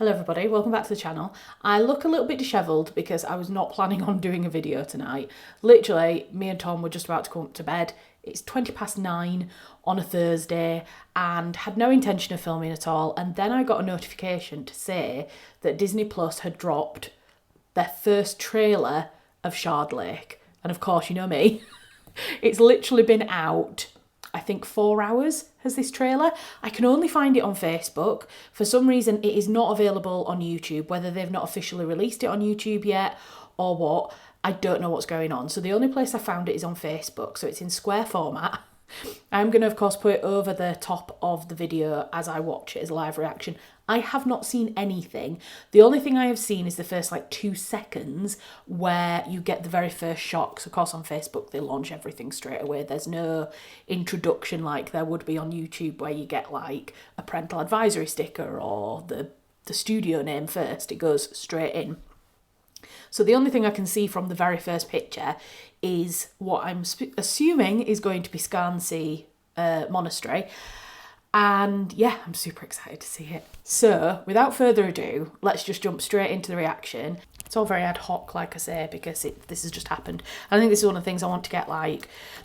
Hello everybody, welcome back to the channel. I look a little bit dishevelled because I was not planning on doing a video tonight. Literally, me and Tom were just about to come up to bed. It's 9:20 on a Thursday and had no intention of filming at all. And then I got a notification to say that Disney Plus had dropped their first trailer of Shardlake. And of course, you know me, it's literally been out, I think 4 hours has this trailer. I can only find it on Facebook. For some reason, it is not available on YouTube, whether they've not officially released it on YouTube yet or what. I don't know what's going on. So the only place I found it is on Facebook. So it's in square format. I'm going to, of course, put it over the top of the video as I watch it as a live reaction. I have not seen anything. The only thing I have seen is the first 2 seconds where you get the very first shot. 'Cause of course on Facebook they launch everything straight away. There's no introduction like there would be on YouTube where you get a parental advisory sticker or the studio name first. It goes straight in. So the only thing I can see from the very first picture is what I'm assuming is going to be Scansea Monastery. And yeah, I'm super excited to see it. So without further ado, let's just jump straight into the reaction. It's all very ad hoc, like I say, because this has just happened. I think this is one of the things I want to get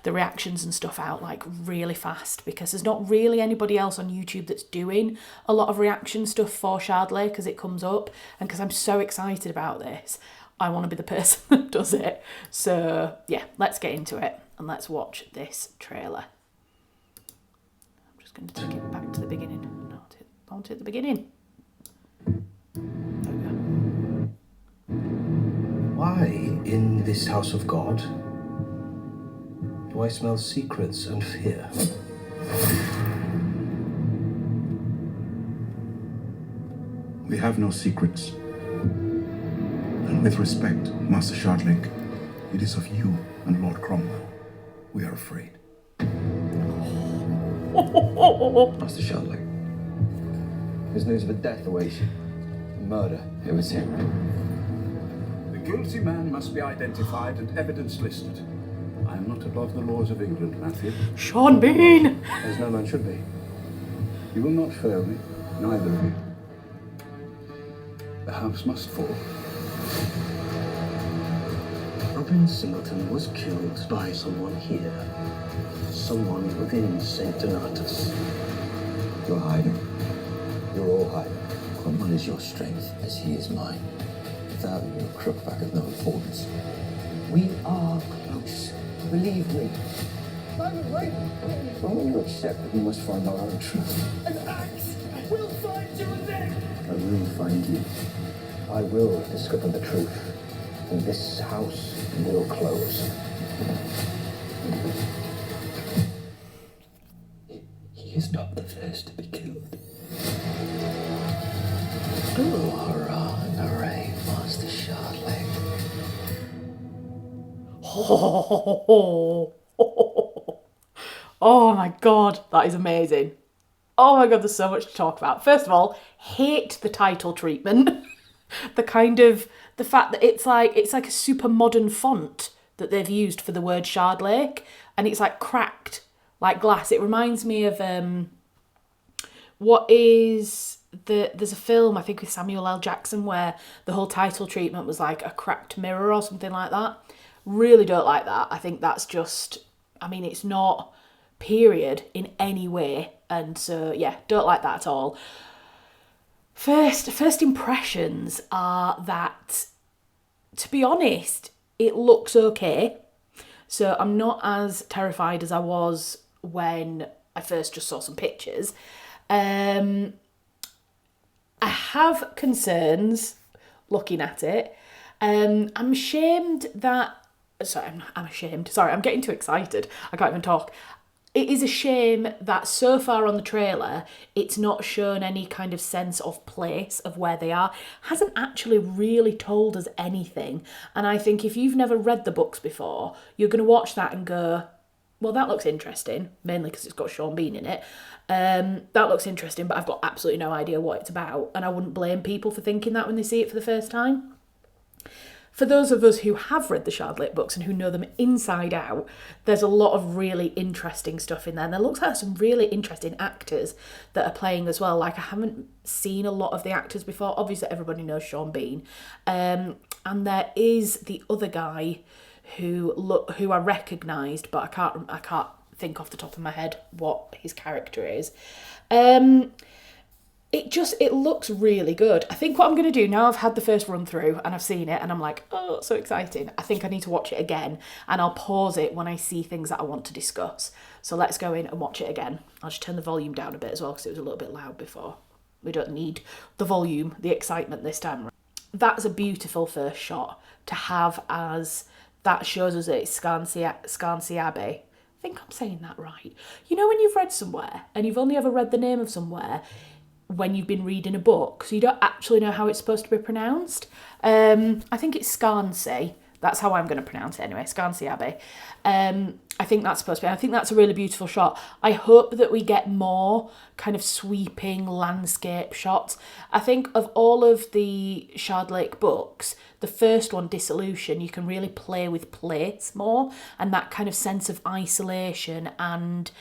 the reactions and stuff out really fast, because there's not really anybody else on YouTube that's doing a lot of reaction stuff for Shardlake as it comes up. And because I'm so excited about this, I want to be the person that does it. So yeah, let's get into it and let's watch this trailer. I'm just going to take it back to the beginning. No, I want it at the beginning. There we go. Why, in this house of God, do I smell secrets and fear? We have no secrets. And with respect, Master Shardlake, it is of you and Lord Cromwell we are afraid. Master Shardlake, there's news of a death awaits you. A murder. It was him. The guilty man must be identified and evidence listed. I am not above the laws of England, Matthew. Sean Bean! As no man should be. You will not fail me, neither of you. The house must fall. Robin Singleton was killed by someone here. Someone within St. Donatus. You're hiding. You're all hiding. Cromwell is your strength, as he is mine. Without you, a crookback of no importance. We are close. Believe me. When will you accept that we must find our own truth? An axe will find you then. I will find you. I will discover the truth. And this house will close. He is not the first to be killed. Hurrah and hooray, Master Shardlake. Oh my god, that is amazing. Oh my god, there's so much to talk about. First of all, hate the title treatment. The fact that it's like a super modern font that they've used for the word Shardlake, and it's cracked like glass. It reminds me of there's a film I think with Samuel L. Jackson where the whole title treatment was like a cracked mirror or something like that. Really don't like that. I think that's just, it's not period in any way, and so yeah, don't like that at all. First impressions are that, to be honest, it looks okay. So I'm not as terrified as I was when I first just saw some pictures. I have concerns looking at it. I'm ashamed that... Sorry, I'm ashamed. Sorry, I'm getting too excited. I can't even talk. It is a shame that so far on the trailer, it's not shown any kind of sense of place of where they are. Hasn't actually really told us anything. And I think if you've never read the books before, you're going to watch that and go, well, that looks interesting, mainly because it's got Sean Bean in it. That looks interesting, but I've got absolutely no idea what it's about. And I wouldn't blame people for thinking that when they see it for the first time. For those of us who have read the Shardlake books and who know them inside out, there's a lot of really interesting stuff in there. And there looks like some really interesting actors that are playing as well. Like, I haven't seen a lot of the actors before. Obviously, everybody knows Sean Bean. And there is the other guy who I recognised, but I can't think off the top of my head what his character is. It looks really good. I think what I'm going to do now, I've had the first run through and I've seen it and I'm like, oh, so exciting. I think I need to watch it again, and I'll pause it when I see things that I want to discuss. So let's go in and watch it again. I'll just turn the volume down a bit as well because it was a little bit loud before. We don't need the volume, the excitement this time. That's a beautiful first shot to have, as that shows us that it's Scansea Abbey. I think I'm saying that right. You know when you've read somewhere and you've only ever read the name of somewhere when you've been reading a book, so you don't actually know how it's supposed to be pronounced. I think it's Scansea. That's how I'm going to pronounce it anyway, Scansea Abbey. I think that's supposed to be. I think that's a really beautiful shot. I hope that we get more kind of sweeping landscape shots. I think of all of the Shardlake books, the first one, Dissolution, you can really play with place more and that kind of sense of isolation and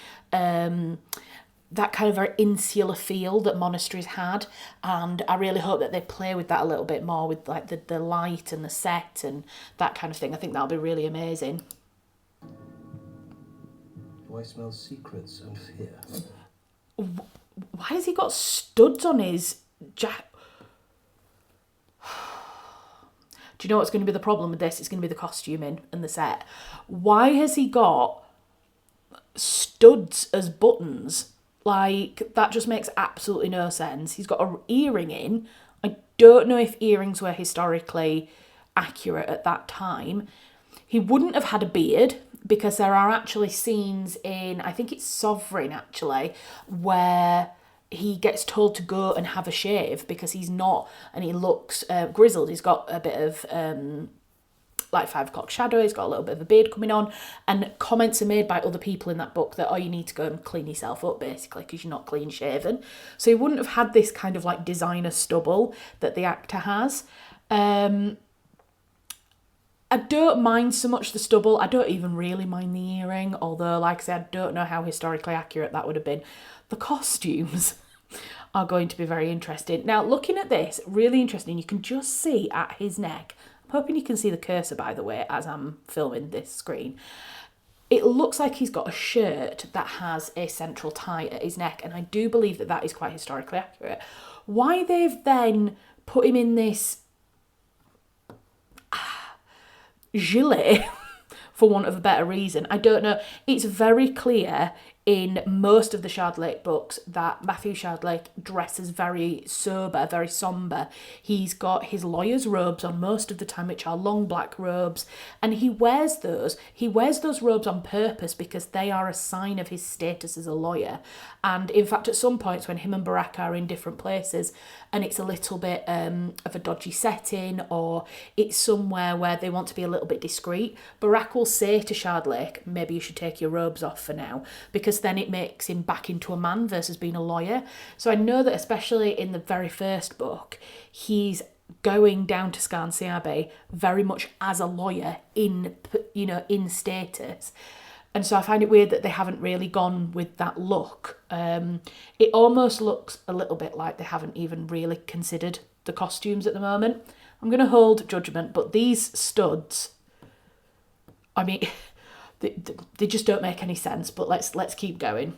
that kind of very insular feel that monasteries had, and I really hope that they play with that a little bit more with like the light and the set and that kind of thing. I think that'll be really amazing. Do I smell secrets and fear? Why has he got studs on his jacket? Do you know what's going to be the problem with this? It's going to be the costuming and the set. Why has he got studs as buttons? Like, that just makes absolutely no sense. He's got an earring in. I don't know if earrings were historically accurate at that time. He wouldn't have had a beard because there are actually scenes in, I think it's Sovereign actually, where he gets told to go and have a shave because he's not, and he looks grizzled. He's got a bit of like 5 o'clock shadow, he's got a little bit of a beard coming on, and comments are made by other people in that book that, oh, you need to go and clean yourself up basically because you're not clean shaven. So he wouldn't have had this kind of like designer stubble that the actor has. I don't mind so much the stubble. I don't even really mind the earring, although like I said, I don't know how historically accurate that would have been. The costumes are going to be very interesting. Now, looking at this, really interesting, you can just see at his neck, I'm hoping you can see the cursor, by the way, as I'm filming this screen. It looks like he's got a shirt that has a central tie at his neck, and I do believe that that is quite historically accurate. Why they've then put him in this gilet, for want of a better reason, I don't know. It's very clear in most of the Shardlake books that Matthew Shardlake dresses very sober, very sombre. He's got his lawyer's robes on most of the time, which are long black robes, and he wears those. He wears those robes on purpose because they are a sign of his status as a lawyer. And in fact, at some points when him and Baraka are in different places and it's a little bit of a dodgy setting, or it's somewhere where they want to be a little bit discreet, Baraka will say to Shardlake, maybe you should take your robes off for now, because then it makes him back into a man versus being a lawyer. So I know that especially in the very first book, he's going down to Scansea Abbey very much as a lawyer in status. And so I find it weird that they haven't really gone with that look. It almost looks a little bit like they haven't even really considered the costumes at the moment. I'm going to hold judgment, but these studs, I mean, they just don't make any sense, but let's keep going.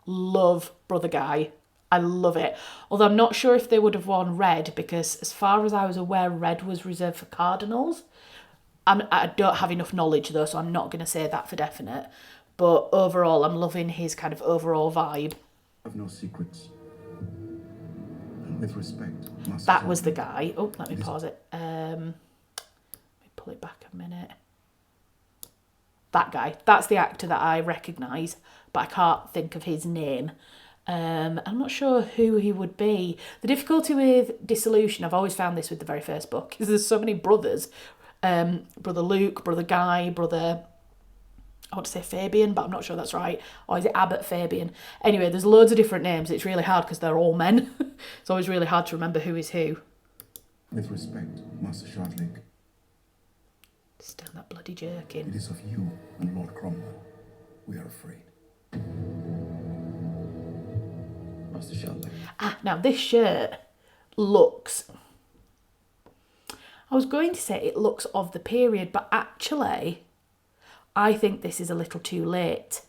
Love Brother Guy. I love it. Although I'm not sure if they would have worn red, because as far as I was aware, red was reserved for cardinals. I don't have enough knowledge though, so I'm not going to say that for definite. But overall, I'm loving his kind of overall vibe. I have no secrets. And with respect, that was the guy. Oh, let me pause it. Let me pull it back a minute. That guy. That's the actor that I recognise, but I can't think of his name. I'm not sure who he would be. The difficulty with Dissolution, I've always found this with the very first book, is there's so many brothers. Brother Luke, Brother Guy, Brother... I want to say Fabian, but I'm not sure that's right. Or is it Abbot Fabian? Anyway, there's loads of different names. It's really hard because they're all men. It's always really hard to remember who is who. With respect, Master Shardlake, Still that bloody jerkin. it is of you and Lord Cromwell we are afraid. Master Shardlake. Now this shirt looks... I was going to say it looks of the period, but actually I think this is a little too late.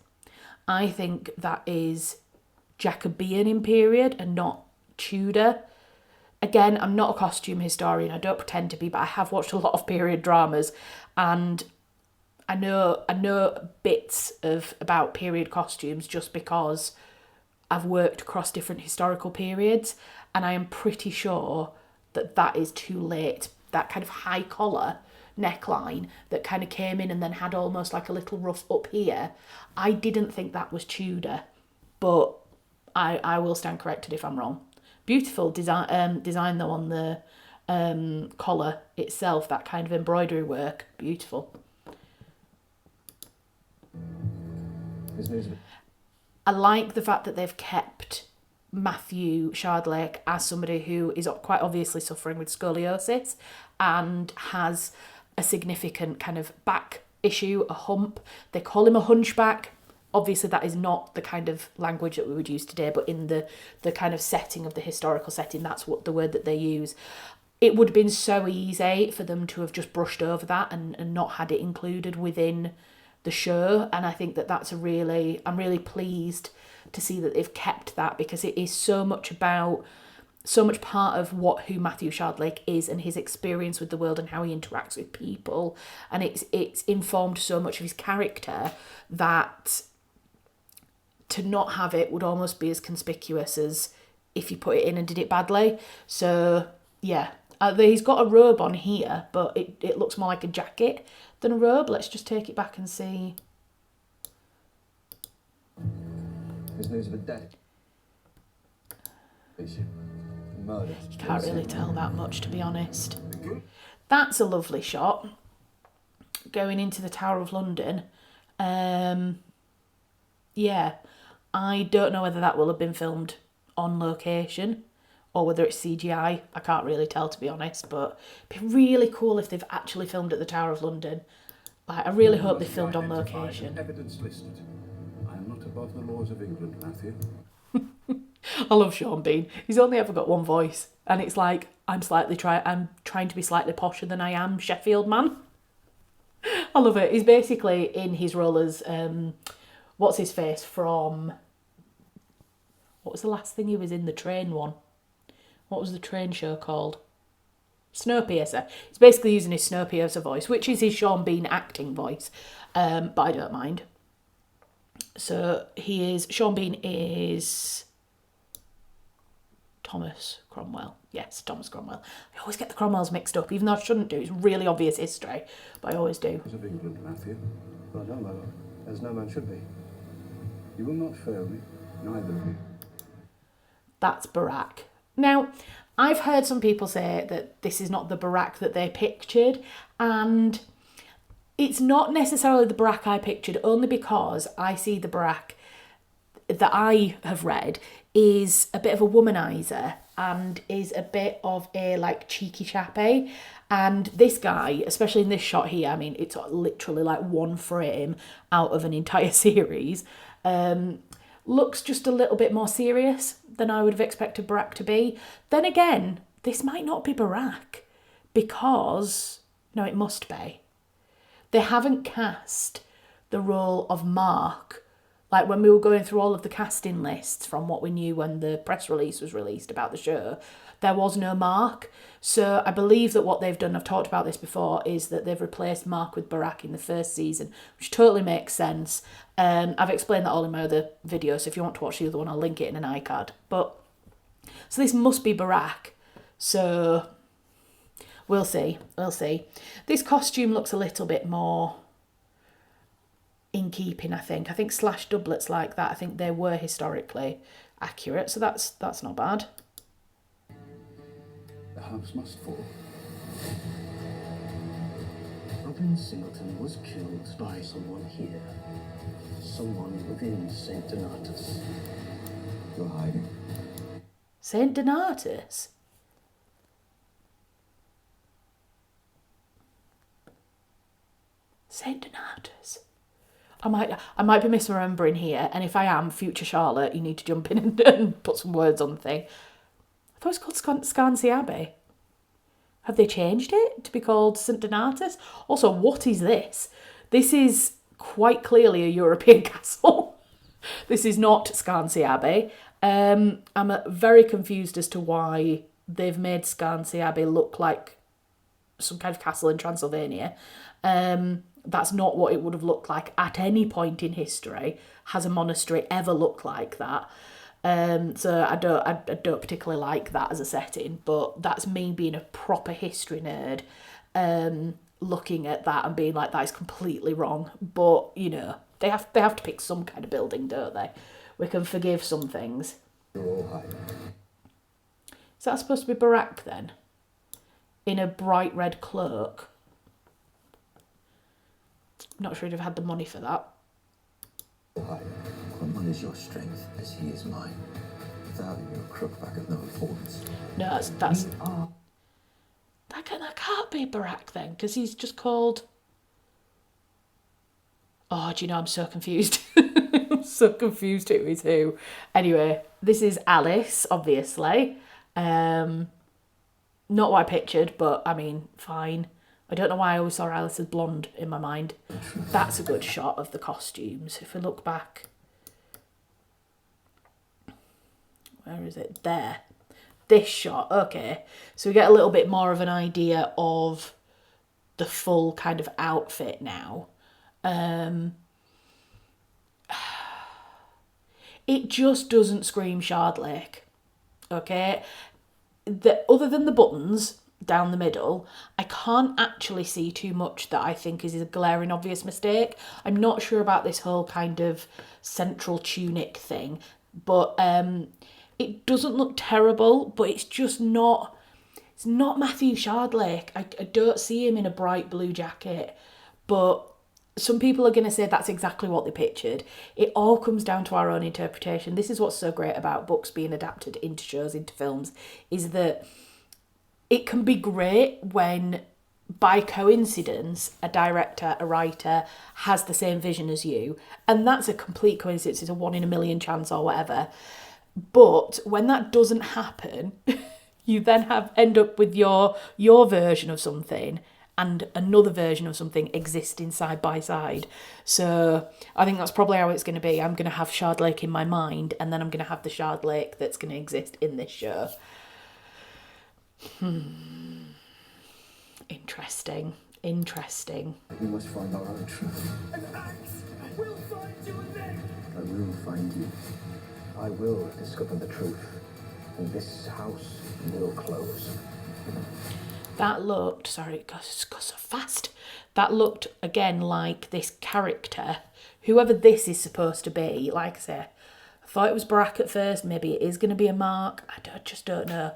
I think that is Jacobean in period and not Tudor. Again, I'm not a costume historian, I don't pretend to be, but I have watched a lot of period dramas and I know bits about period costumes just because I've worked across different historical periods, and I am pretty sure that that is too late. That kind of high collar neckline that kind of came in and then had almost like a little ruff up here. I didn't think that was Tudor, but I will stand corrected if I'm wrong. Beautiful design though on the collar itself, that kind of embroidery work, beautiful. I like the fact that they've kept Matthew Shardlake as somebody who is quite obviously suffering with scoliosis and has a significant kind of back issue, a hump. They call him a hunchback. Obviously that is not the kind of language that we would use today, but in the kind of setting of the historical setting, that's what the word that they use. It would have been so easy for them to have just brushed over that and not had it included within the show, and I think that I'm really pleased to see that they've kept that, because it is so much part of who Matthew Shardlake is and his experience with the world and how he interacts with people, and it's informed so much of his character that to not have it would almost be as conspicuous as if you put it in and did it badly. So yeah, he's got a robe on here, but it looks more like a jacket than a robe. Let's just take it back and see. There's news of a death. Murder. You can't really tell that much, to be honest. That's a lovely shot. Going into the Tower of London. Yeah, I don't know whether that will have been filmed on location or whether it's CGI. I can't really tell, to be honest, but it'd be really cool if they've actually filmed at the Tower of London. Like, I really hope they filmed on location. Evidence listed. I am not above the laws of England, Matthew. I love Sean Bean. He's only ever got one voice, and it's like I'm trying to be slightly posher than I am Sheffield man. I love it. He's basically in his role as what's his face from... What was the last thing he was in? The train one. What was the train show called? Snowpiercer. He's basically using his Snowpiercer voice, which is his Sean Bean acting voice, but I don't mind. So Sean Bean is Thomas Cromwell. Yes, Thomas Cromwell. I always get the Cromwells mixed up, even though I shouldn't do. It's really obvious history, but I always do. Of England, Matthew. Well done, my lord, as no man should be. You will not fail me, neither of you. That's Barack. Now, I've heard some people say that this is not the Barack that they pictured, and it's not necessarily the Barack I pictured, only because I see the Barack that I have read is a bit of a womanizer and is a bit of a like cheeky chappy. And this guy, especially in this shot here, I mean, it's literally like one frame out of an entire series, looks just a little bit more serious than I would have expected Barack to be. Then again, this might not be Barack because, no, it must be. They haven't cast the role of Mark. Like when we were going through all of the casting lists from what we knew when the press release was released about the show, there was no Mark. So I believe that what they've done, I've talked about this before, is that they've replaced Mark with Barack in the first season, which totally makes sense. I've explained that all in my other video, so if you want to watch the other one, I'll link it in an iCard. So this must be Barack. So we'll see. This costume looks a little bit more in keeping, I think. I think slash doublets like that, I think they were historically accurate, so that's not bad. The house must fall. Robin Singleton was killed by someone here. Someone within St. Donatus. You're hiding. Saint Donatus? Saint Donatus? I might be misremembering here, and if I am, future Charlotte, you need to jump in and put some words on the thing. I thought it was called Scansey Abbey. Have they changed it to be called St. Donatus? Also, what is this? This is quite clearly a European castle. This is not Scansey Abbey. I'm very confused as to why they've made Scansey Abbey look like some kind of castle in Transylvania. That's not what it would have looked like at any point in history. Has a monastery ever looked like that? So I don't particularly like that as a setting, but that's me being a proper history nerd, looking at that and being like, that is completely wrong. But, you know, they have to pick some kind of building, don't they? We can forgive some things. You're all hiding. Is that supposed to be Barack then? In a bright red cloak? Not sure he'd have had the money for that. You're hiding. Cromwell is your strength as he is mine. Without him, you're a crookback of no importance. No, that's that can't be Barack then, because he's just called... Oh, do you know, I'm so confused. I'm so confused who is who. Anyway, this is Alice, obviously. Not what I pictured, but, I mean, fine. I don't know why I always saw Alice as blonde in my mind. That's a good shot of the costumes. If we look back... Where is it? There. This shot. Okay. So we get a little bit more of an idea of the full kind of outfit now. It just doesn't scream Shardlake. Okay? Other than the buttons down the middle, I can't actually see too much that I think is a glaring obvious mistake. I'm not sure about this whole kind of central tunic thing, but it doesn't look terrible, but it's just not... It's not Matthew Shardlake. I don't see him in a bright blue jacket, but some people are going to say that's exactly what they pictured. It all comes down to our own interpretation. This is what's so great about books being adapted into shows, into films, is that it can be great when, by coincidence, a director, a writer has the same vision as you, and that's a complete coincidence. It's a 1 in a million chance or whatever. But when that doesn't happen, you then end up with your version of something and another version of something existing side by side. So I think that's probably how it's going to be. I'm going to have Shardlake in my mind, and then I'm going to have the Shardlake that's going to exist in this show. Interesting. We must find our own truth. An axe will find you again. I will find you. I will discover the truth. And this house will close. That looked... Sorry, it goes so fast. That looked, again, like this character. Whoever this is supposed to be, like I say, I thought it was Barack at first. Maybe it is going to be a Mark. I just don't know.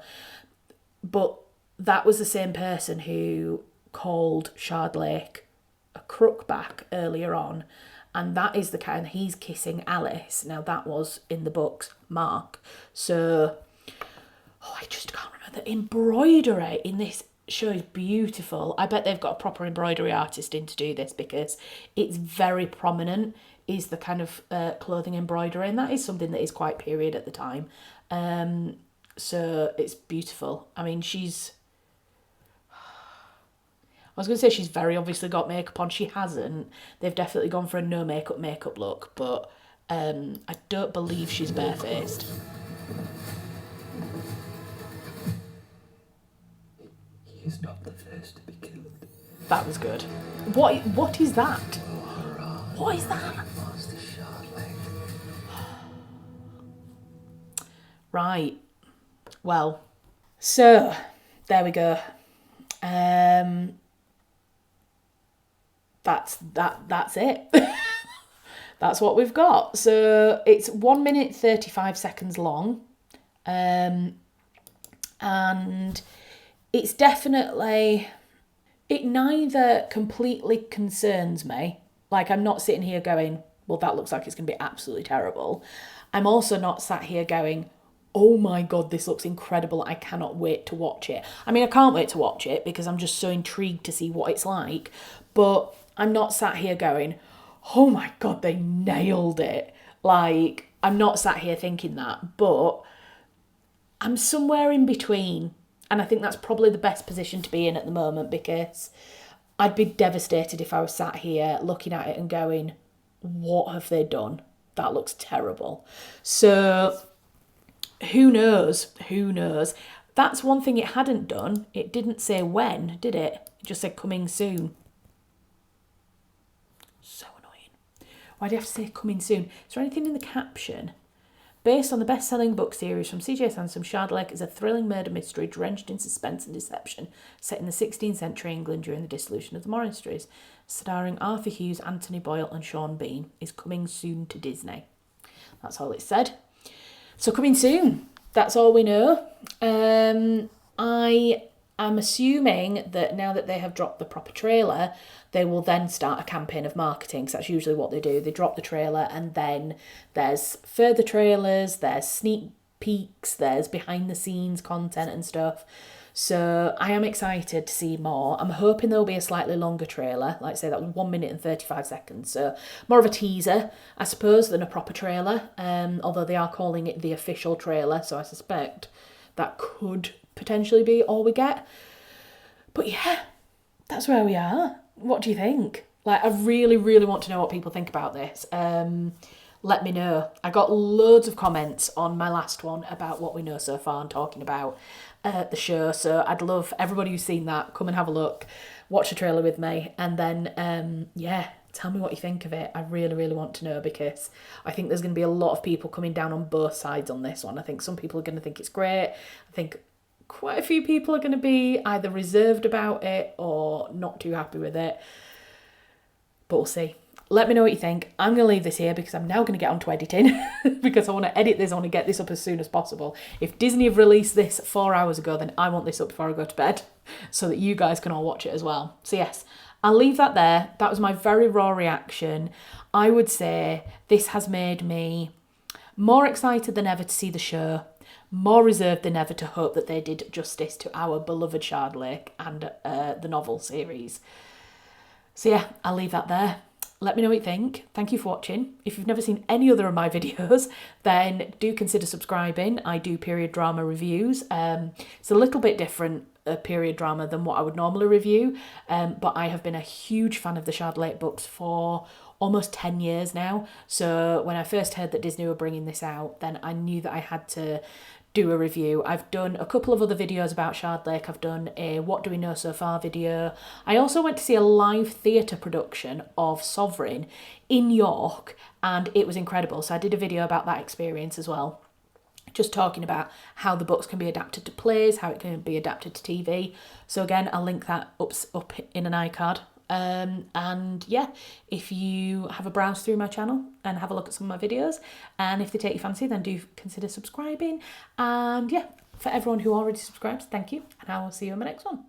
But that was the same person who called Shardlake a crookback earlier on. And that is the kind... He's kissing Alice. Now, that was, in the books, Mark. So... Oh, I just can't remember. The embroidery in this show is beautiful. I bet they've got a proper embroidery artist in to do this, because it's very prominent, is the kind of clothing embroidery. And that is something that is quite period at the time. So it's beautiful. I mean, she's... I was going to say she's very obviously got makeup on. She hasn't. They've definitely gone for a no makeup look, but I don't believe she's barefaced. He is not the first to be killed. That was good. What is that? Oh, hurrah. What is that? Master Shardlake. Right. Well, so there we go. That's it. That's what we've got. So it's 1 minute 35 seconds long. And it's definitely it neither completely concerns me. Like, I'm not sitting here going, well, that looks like it's going to be absolutely terrible. I'm also not sat here going, oh my God, this looks incredible. I cannot wait to watch it. I mean, I can't wait to watch it because I'm just so intrigued to see what it's like. But I'm not sat here going, oh my God, they nailed it. Like, I'm not sat here thinking that, but I'm somewhere in between. And I think that's probably the best position to be in at the moment, because I'd be devastated if I was sat here looking at it and going, what have they done? That looks terrible. So who knows? Who knows? That's one thing it hadn't done. It didn't say when, did it? It just said coming soon. So annoying. Why do you have to say coming soon? Is there anything in the caption? Based on the best-selling book series from CJ Sansom, Shardlake is a thrilling murder mystery drenched in suspense and deception, set in the 16th century England during the dissolution of the monasteries, starring Arthur Hughes, Anthony Boyle and Sean Bean, is coming soon to Disney. That's all it said. So coming soon. That's all we know. I am assuming that now that they have dropped the proper trailer, they will then start a campaign of marketing, because that's usually what they do. They drop the trailer and then there's further trailers, there's sneak peeks, there's behind the scenes content and stuff. So I am excited to see more. I'm hoping there'll be a slightly longer trailer. Like I say, that was 1 minute and 35 seconds. So more of a teaser, I suppose, than a proper trailer. Although they are calling it the official trailer, so I suspect that could potentially be all we get. But yeah, that's where we are. What do you think? Like, I really, really want to know what people think about this. Let me know. I got loads of comments on my last one about what we know so far and talking about the show. So I'd love everybody who's seen that, come and have a look, watch the trailer with me, and then, yeah, tell me what you think of it. I really, really want to know, because I think there's going to be a lot of people coming down on both sides on this one. I think some people are going to think it's great. I think quite a few people are going to be either reserved about it or not too happy with it. But we'll see. Let me know what you think. I'm going to leave this here because I'm now going to get on to editing because I want to edit this. I want to get this up as soon as possible. If Disney have released this 4 hours ago, then I want this up before I go to bed so that you guys can all watch it as well. So yes, I'll leave that there. That was my very raw reaction. I would say this has made me more excited than ever to see the show, more reserved than ever to hope that they did justice to our beloved Shardlake and the novel series. So yeah, I'll leave that there. Let me know what you think. Thank you for watching. If you've never seen any other of my videos, then do consider subscribing. I do period drama reviews. It's a little bit different period drama than what I would normally review, but I have been a huge fan of the Shardlake books for almost 10 years now. So when I first heard that Disney were bringing this out, then I knew that I had to do a review. I've done a couple of other videos about Shardlake. I've done a What Do We Know So Far video. I also went to see a live theatre production of Sovereign in York, and it was incredible. So I did a video about that experience as well, just talking about how the books can be adapted to plays, how it can be adapted to TV. So again, I'll link that up in an iCard. And yeah, if you have a browse through my channel and have a look at some of my videos, and if they take your fancy, then do consider subscribing. And yeah, for everyone who already subscribes, thank you, and I will see you in my next one.